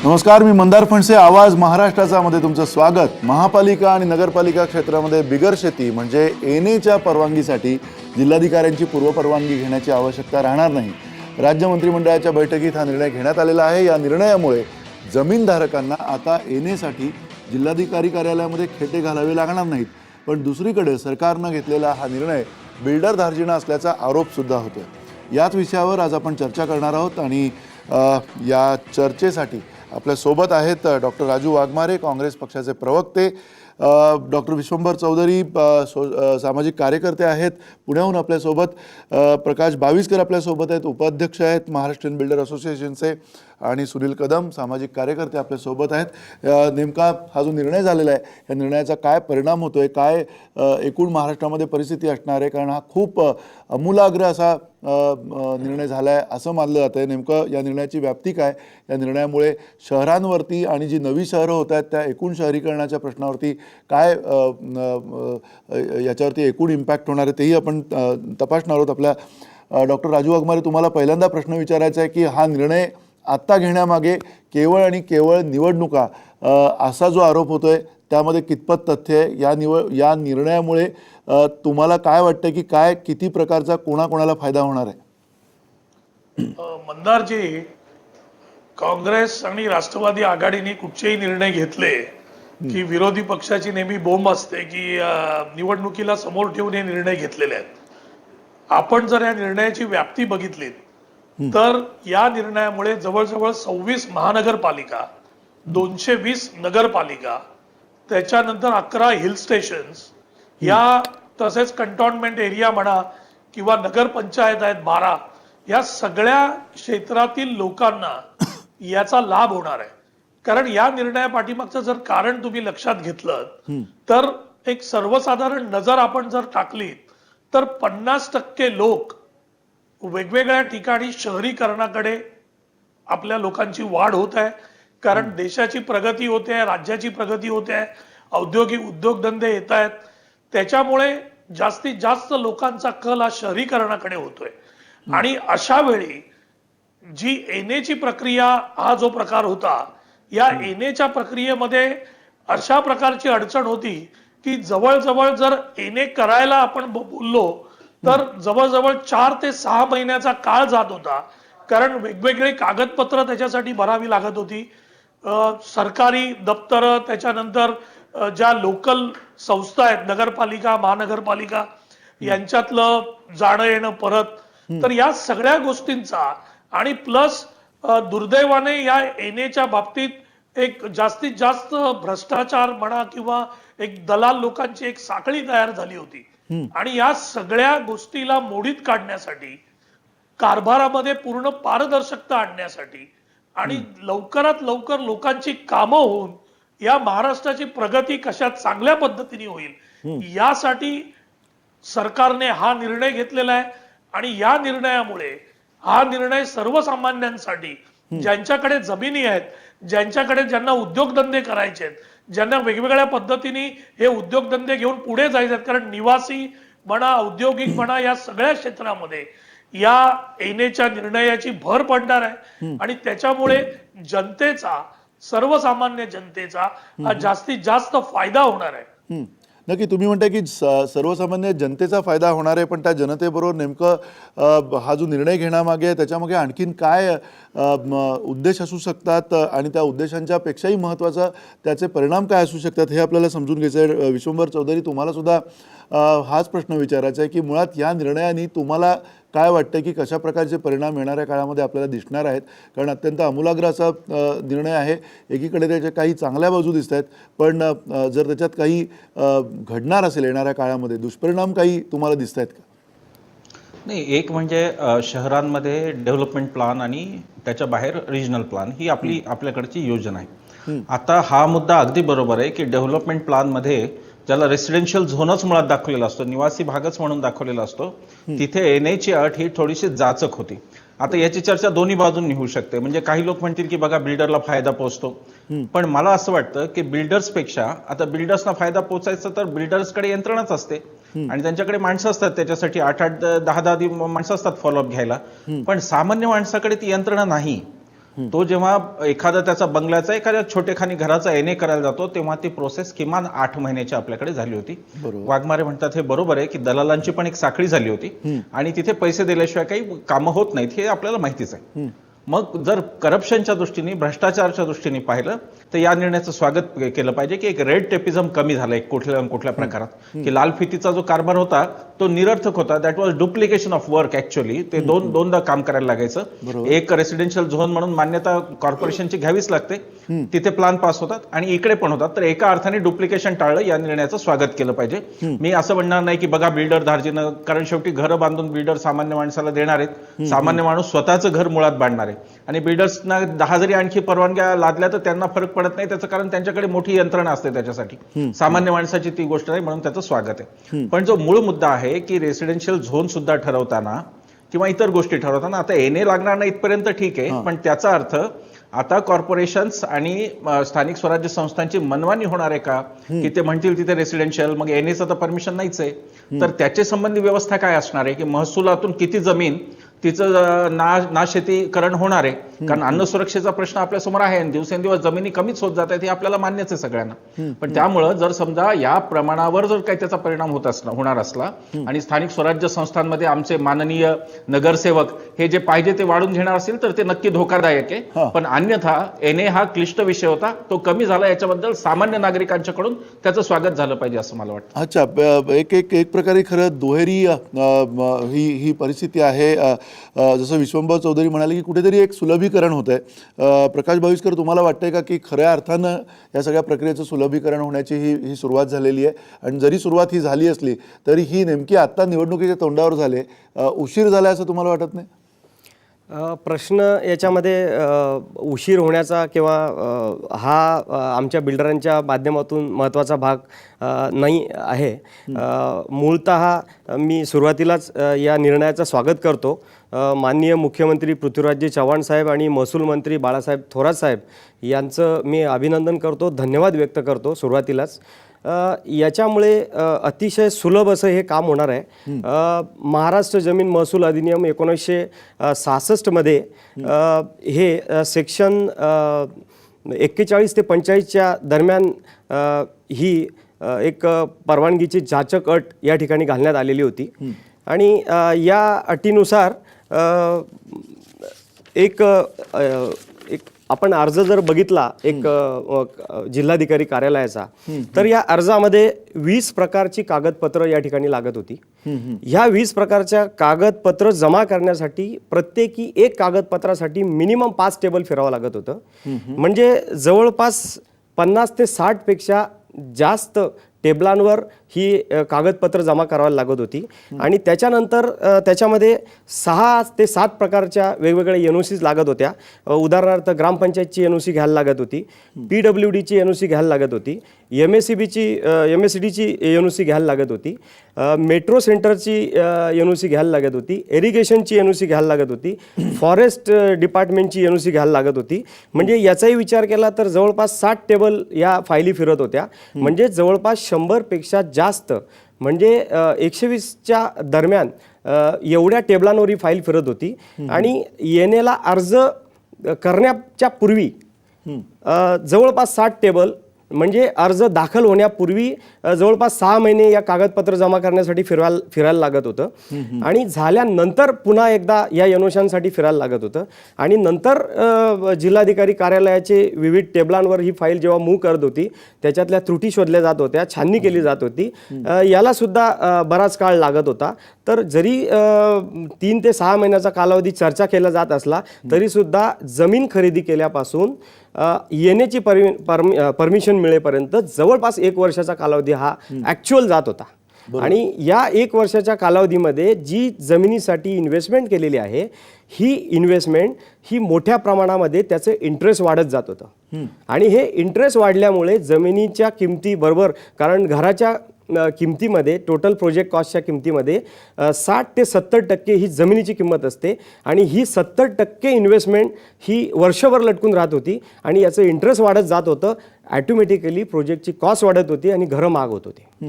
नमस्कार, मी मंदार फणसे. आवाज महाराष्ट्राचा मध्ये तुमचं स्वागत. महापालिका आणि नगरपालिका क्षेत्रामध्ये बिगर शेती म्हणजे एनएच्या परवानगीसाठी जिल्हाधिकाऱ्यांची पूर्वपरवानगी घेण्याची आवश्यकता राहणार नाही. राज्य मंत्रिमंडळाच्या बैठकीत हा निर्णय घेण्यात आलेला आहे. या निर्णयामुळे जमीनधारकांना आता एनएसाठी जिल्हाधिकारी कार्यालयामध्ये खेटे घालावे लागणार नाहीत. पण दुसरीकडे सरकारनं घेतलेला हा निर्णय बिल्डर धार्जिणा असल्याचा आरोपसुद्धा होतोय. याच विषयावर आज आपण चर्चा करणार आहोत आणि या चर्चेसाठी आपल्यासोबत आहेत डॉक्टर राजू वाघमारे, काँग्रेस पक्षाचे प्रवक्ते, डॉक्टर विश्वंभर चौधरी, सामाजिक कार्यकर्ते आहेत पुण्याहून आपल्यासोबत, प्रकाश बाविस्कर आपल्यासोबत आहेत, उपाध्यक्ष आहेत महाराष्ट्रीयन बिल्डर असोसिएशनचे, आणि सुनील कदम सामाजिक कार्यकर्ते आपल्यासोबत आहेत. नेमका हा जो निर्णय झालेला आहे या निर्णयाचा काय परिणाम होतोय, काय एकूण महाराष्ट्रामध्ये परिस्थिती असणार आहे, कारण हा खूप आमूलाग्र असा निर्णय झाला आहे असं मानलं जातं आहे. नेमकं या निर्णयाची व्याप्ती काय, या निर्णयामुळे शहरांवरती आणि जी नवी शहरं होत आहेत त्या एकूण शहरीकरणाच्या प्रश्नावरती काय याच्यावरती एकूण इम्पॅक्ट होणार आहे तेही आपण तपासणार आहोत. आपल्या डॉक्टर राजू वाघमारे, तुम्हाला पहिल्यांदा प्रश्न विचारायचा आहे की हा निर्णय आत्ता घेण्यामागे केवळ आणि केवळ निवडणुका असा जो आरोप होतोय त्यामध्ये कितपत तथ्य आहे? या निर्णयामुळे तुम्हाला काय वाटतं की काय किती प्रकारचा कोणाकोणाला फायदा होणार आहे? मंदारजी, काँग्रेस आणि राष्ट्रवादी आघाडीने कुठचेही निर्णय घेतले की विरोधी पक्षाची नेहमी बोंब असते की निवडणुकीला समोर ठेवून हे निर्णय घेतलेले आहेत. आपण जर या निर्णयाची व्याप्ती बघितलीत तर या निर्णयामुळे जवळजवळ 26 महानगरपालिका, 220 नगरपालिका, त्याच्यानंतर 11 हिल स्टेशन्स, या तसेच कंटोन्मेंट एरिया म्हणा किंवा नगरपंचायत आहेत 12, या सगळ्या क्षेत्रातील लोकांना याचा लाभ होणार आहे. कारण या निर्णया पाठीमागचं जर कारण तुम्ही लक्षात घेतलं तर एक सर्वसाधारण नजर आपण जर टाकली तर 50% लोक वेगवेगळ्या ठिकाणी शहरीकरणाकडे आपल्या लोकांची वाढ होत आहे. कारण देशाची प्रगती होते आहे, राज्याची प्रगती होते आहे, औद्योगिक उद्योगधंदे येत आहेत, त्याच्यामुळे जास्तीत जास्त लोकांचा कल हा शहरीकरणाकडे होतोय. आणि अशा वेळी जी एनएची प्रक्रिया हा जो प्रकार होता, या एनएच्या प्रक्रियेमध्ये अशा प्रकारची अडचण होती की जवळजवळ जर एनए करायला आपण बोललो तर जवळजवळ 4 ते 6 महिन्याचा काळ जात होता. कारण वेगवेगळे कागदपत्र त्याच्यासाठी भरावी लागत होती. सरकारी दप्तर, त्याच्यानंतर ज्या लोकल संस्था आहेत, नगरपालिका, महानगरपालिका, यांच्यातलं जाणं येणं परत, तर या सगळ्या गोष्टींचा आणि प्लस दुर्दैवाने या एनएच्या बाबतीत एक जास्तीत जास्त भ्रष्टाचार म्हणा किंवा एक दलाल लोकांची एक साखळी तयार झाली होती. आणि या सगळ्या गोष्टीला मोडीत काढण्यासाठी, कारभारामध्ये पूर्ण पारदर्शकता आणण्यासाठी आणि लवकरात लवकर लोकांची कामं होऊन या महाराष्ट्राची प्रगती कशा चांगल्या पद्धतीने होईल यासाठी सरकारने हा निर्णय घेतलेला आहे. आणि या निर्णयामुळे हा निर्णय सर्वसामान्यांसाठी, ज्यांच्याकडे जमिनी आहेत, ज्यांना उद्योगधंदे करायचे आहेत, ज्यांना वेगवेगळ्या पद्धतीने हे उद्योगधंदे घेऊन पुढे जायचे आहेत, कारण निवासी म्हणा, औद्योगिक म्हणा, या सगळ्या क्षेत्रामध्ये या एनएच्या निर्णयाची भर पडणार आहे. आणि त्याच्यामुळे जनतेचा, सर्वसामान्य जनतेचा हा जास्तीत जास्त फायदा होणार आहे. नक्की, तुम्ही म्हणताय की सर्वसामान्य जनतेचा फायदा होणार आहे, पण त्या जनतेबरोबर नेमकं हा जो निर्णय घेण्यामागे त्याच्यामागे आणखीन काय उद्देश असू शकतात आणि त्या उद्देशांच्या पेक्षाही महत्त्वाचा त्याचे परिणाम काय असू शकतात हे आपल्याला समजून घ्यायचं आहे. विश्वंभर चौधरी, तुम्हाला सुद्धा हाच प्रश्न विचारायचा आहे की मुळात या निर्णयाने तुम्हाला काय वाटतं की कशा प्रकारचे परिणाम येणाऱ्या काळामध्ये आपल्याला दिसणार आहेत? कारण अत्यंत आमूलाग्र असा निर्णय आहे. एकीकडे त्याच्या काही चांगल्या बाजू दिसत आहेत, पण जर त्याच्यात काही घडणार असेल येणाऱ्या काळामध्ये दुष्परिणाम काही तुम्हाला दिसत आहेत का? नाही, एक म्हणजे शहरांमध्ये डेव्हलपमेंट प्लान आणि त्याच्या बाहेर रिजनल प्लान ही आपल्याकडची योजना आहे. आता हा मुद्दा अगदी बरोबर आहे की डेव्हलपमेंट प्लानमध्ये ज्याला रेसिडेन्शियल झोनच मुळात दाखवलेला असतो, निवासी भागच म्हणून दाखवलेला असतो, तिथे एनएची अट ही थोडीशी जाचक होती. आता याची चर्चा दोन्ही बाजूंनी होऊ शकते. म्हणजे काही लोक म्हणतील की बघा बिल्डरला फायदा पोहोचतो, पण मला असं वाटतं की बिल्डर्सपेक्षा आता बिल्डर्सना फायदा पोहोचायचा तर बिल्डर्सकडे यंत्रणाच असते आणि त्यांच्याकडे माणसं असतात, त्याच्यासाठी 8-8, 10-10 माणसं असतात फॉलोअप घ्यायला. पण सामान्य माणसाकडे ती यंत्रणा नाही. तो जेव्हा एखादा त्याचा बंगल्याचा एखाद्या छोटेखानी घराचा एनए करायला जातो तेव्हा ती प्रोसेस किमान 8 महिन्याची आपल्याकडे झाली होती. वाघमारे म्हणतात हे बरोबर आहे की दलालांची पण एक साखळी झाली होती आणि तिथे पैसे दिल्याशिवाय काही कामं होत नाहीत हे आपल्याला माहितीच आहे. मग जर करप्शनच्या दृष्टीने भ्रष्टाचाराच्या दृष्टीने पाहिलं तर या निर्णयाचं स्वागत केलं पाहिजे की एक रेड टेपिझम कमी झालं एक कुठल्या प्रकारात, की लाल फितीचा जो कारभार होता तो निरर्थक होता. That was duplication of work. Actually ते दोनदा काम करायला लागायचं. एक रेसिडेन्शियल झोन म्हणून मान्यता कॉर्पोरेशनची घ्यावीच लागते, तिथे प्लान पास होतात आणि इकडे पण होतात. तर एका अर्थाने डुप्लिकेशन टाळलं. या निर्णयाचं स्वागत केलं पाहिजे. मी असं म्हणणार नाही की बघा बिल्डर धार्जिनं, कारण शेवटी घरं बांधून बिल्डर सामान्य माणसाला देणार आहेत. सामान्य माणूस स्वतःचं घर मुळात बांधणार आहे आणि बिल्डर्सना 10 जरी आणखी परवानग्या लादल्या तर त्यांना फरक पडत नाही. त्याचं कारण त्यांच्याकडे मोठी यंत्रणा असते त्याच्यासाठी. सामान्य माणसाची ती गोष्ट नाही, म्हणून त्याचं स्वागत आहे. पण जो मूळ मुद्दा आहे की रेसिडेन्शियल झोन सुद्धा ठरवताना किंवा इतर गोष्टी ठरवताना आता एनए लागणार नाही इथपर्यंत ठीक आहे, पण त्याचा अर्थ आता कॉर्पोरेशन्स आणि स्थानिक स्वराज्य संस्थांची मनमानी होणार आहे का की ते म्हणतील तिथे रेसिडेन्शियल, मग एनएचं तर परमिशन नाहीच आहे. तर त्याचे संबंधी व्यवस्था काय असणार आहे की महसुलातून किती जमीन तिचं नाशेतीकरण होणार आहे. कारण अन्न सुरक्षेचा प्रश्न आपल्या समोर आहे आणि दिवसेंदिवस जमिनी कमीच होत जात आहेत हे आपल्याला मान्यच आहे सगळ्यांना. पण त्यामुळं जर समजा या प्रमाणावर जर काही त्याचा परिणाम होणार असला आणि स्थानिक स्वराज्य संस्थांमध्ये आमचे माननीय नगरसेवक हे जे पाहिजे ते वाढून घेणार असतील तर ते नक्की धोकादायक आहे. पण अन्यथा एनए हा क्लिष्ट विषय होता, तो कमी झाला. याच्याबद्दल सामान्य नागरिकांच्याकडून त्याचं स्वागत झालं पाहिजे असं मला वाटतं. अच्छा, एक प्रकारे खरं दुहेरी ही परिस्थिती आहे. जसं विश्वंभर चौधरी म्हणाले की कुठेतरी एक सुलभीकरण होत आहे. प्रकाश भाविस्कर, तुम्हाला वाटतंय का की खऱ्या अर्थानं या सगळ्या प्रक्रियेचं सुलभीकरण होण्याची ही सुरुवात झालेली आहे? आणि जरी सुरुवात ही झाली असली तरी ही नेमकी आत्ता निवडणुकीच्या तोंडावर झाले, उशीर झाला असं तुम्हाला वाटत नाही? प्रश्न याच्यामध्ये उशीर होण्याचा किंवा हा आमच्या बिल्डरांच्या माध्यमातून महत्त्वाचा भाग नाही आहे. मूळतः मी सुरुवातीलाच या निर्णयाचं स्वागत करतो. माननीय मुख्यमंत्री पृथ्वीराजजी चव्हाण साहेब आणि महसूल मंत्री बाळासाहेब थोरात साहेब यांचं मी अभिनंदन करतो, धन्यवाद व्यक्त करतो सुरुवातीलाच. याच्यामुळे अतिशय सुलभ असं हे काम होणार आहे. महाराष्ट्र जमीन महसूल अधिनियम 1966 मध्ये हे सेक्शन 41 ते 45च्या दरम्यान ही एक परवानगीची जाचक अट या ठिकाणी घालण्यात आलेली होती आणि या अटीनुसार एक आपण अर्ज जर बघितला एक जिल्हाधिकारी कार्यालयाचा, तर या अर्जामध्ये 20 प्रकारची कागदपत्र या ठिकाणी लागत होती. ह्या 20 प्रकारच्या कागदपत्र जमा करण्यासाठी प्रत्येकी एक कागदपत्रासाठी मिनिमम 5 टेबल फिरावं लागत होतं. म्हणजे जवळपास 50 ते 60 पेक्षा जास्त टेबलांवर ही कागदपत्र जमा करावी लागत होती. आणि त्याच्यानंतर त्याच्यामध्ये 6 ते 7 प्रकारच्या वेगवेगळ्या NOCs लागत होत्या. उदाहरणार्थ ग्रामपंचायतची NOC घ्यायला लागत होती, PWDची NOC घ्यायला लागत होती, MSCDची NOC घ्यायला लागत होती, मेट्रो सेंटरची NOC घ्यायला लागत होती, इरिगेशनची NOC घ्यायला लागत होती, फॉरेस्ट डिपार्टमेंटची NOC घ्यायला लागत होती. म्हणजे याचाही विचार केला तर जवळपास 60 टेबल या फायली फिरत होत्या. म्हणजे जवळपास 100 पेक्षा जास्त, म्हणजे 120च्या दरम्यान एवढ्या टेबलांवर ही फाईल फिरत होती. आणि एनएला अर्ज करण्याच्या पूर्वी जवळपास 60 टेबल, म्हणजे अर्ज दाखल होण्यापूर्वी जवळपास 6 महिने या कागदपत्र जमा करण्यासाठी फिरायला लागत होतं. आणि झाल्यानंतर पुन्हा एकदा या NOCसाठी फिरायला लागत होतं. आणि नंतर जिल्हाधिकारी कार्यालयाचे विविध टेबलांवर ही फाईल जेव्हा मूव्ह करत होती त्याच्यातल्या त्रुटी शोधल्या जात होत्या, छाननी केली जात होती. याला सुद्धा बराच काळ लागत होता. तर जरी 3 ते 6 महिन्याचा कालावधी चर्चा केला जात असला तरी सुद्धा जमीन खरेदी केल्यापासून येण्याची परमिशन मिळेपर्यंत जवळपास 1 वर्षाचा कालावधी हा ॲक्च्युअल जात होता. आणि या 1 वर्षाच्या कालावधीमध्ये जी जमिनीसाठी इन्व्हेस्टमेंट केलेली आहे ही इन्व्हेस्टमेंट ही मोठ्या प्रमाणामध्ये त्याचं इंटरेस्ट वाढत जात होतं. आणि हे इंटरेस्ट वाढल्यामुळे जमिनीच्या किमतीबरोबर, कारण घराच्या किमतीमध्ये टोटल प्रोजेक्ट कॉस्टच्या किमतीमध्ये 60 ते 70% ही जमिनीची किंमत असते. आणि ही 70% इन्व्हेस्टमेंट ही वर्षभर लटकून राहत होती आणि याचं इंटरेस्ट वाढत जात होतं. ॲटोमॅटिकली प्रोजेक्टची कॉस्ट वाढत होती आणि घरं महाग होत होती.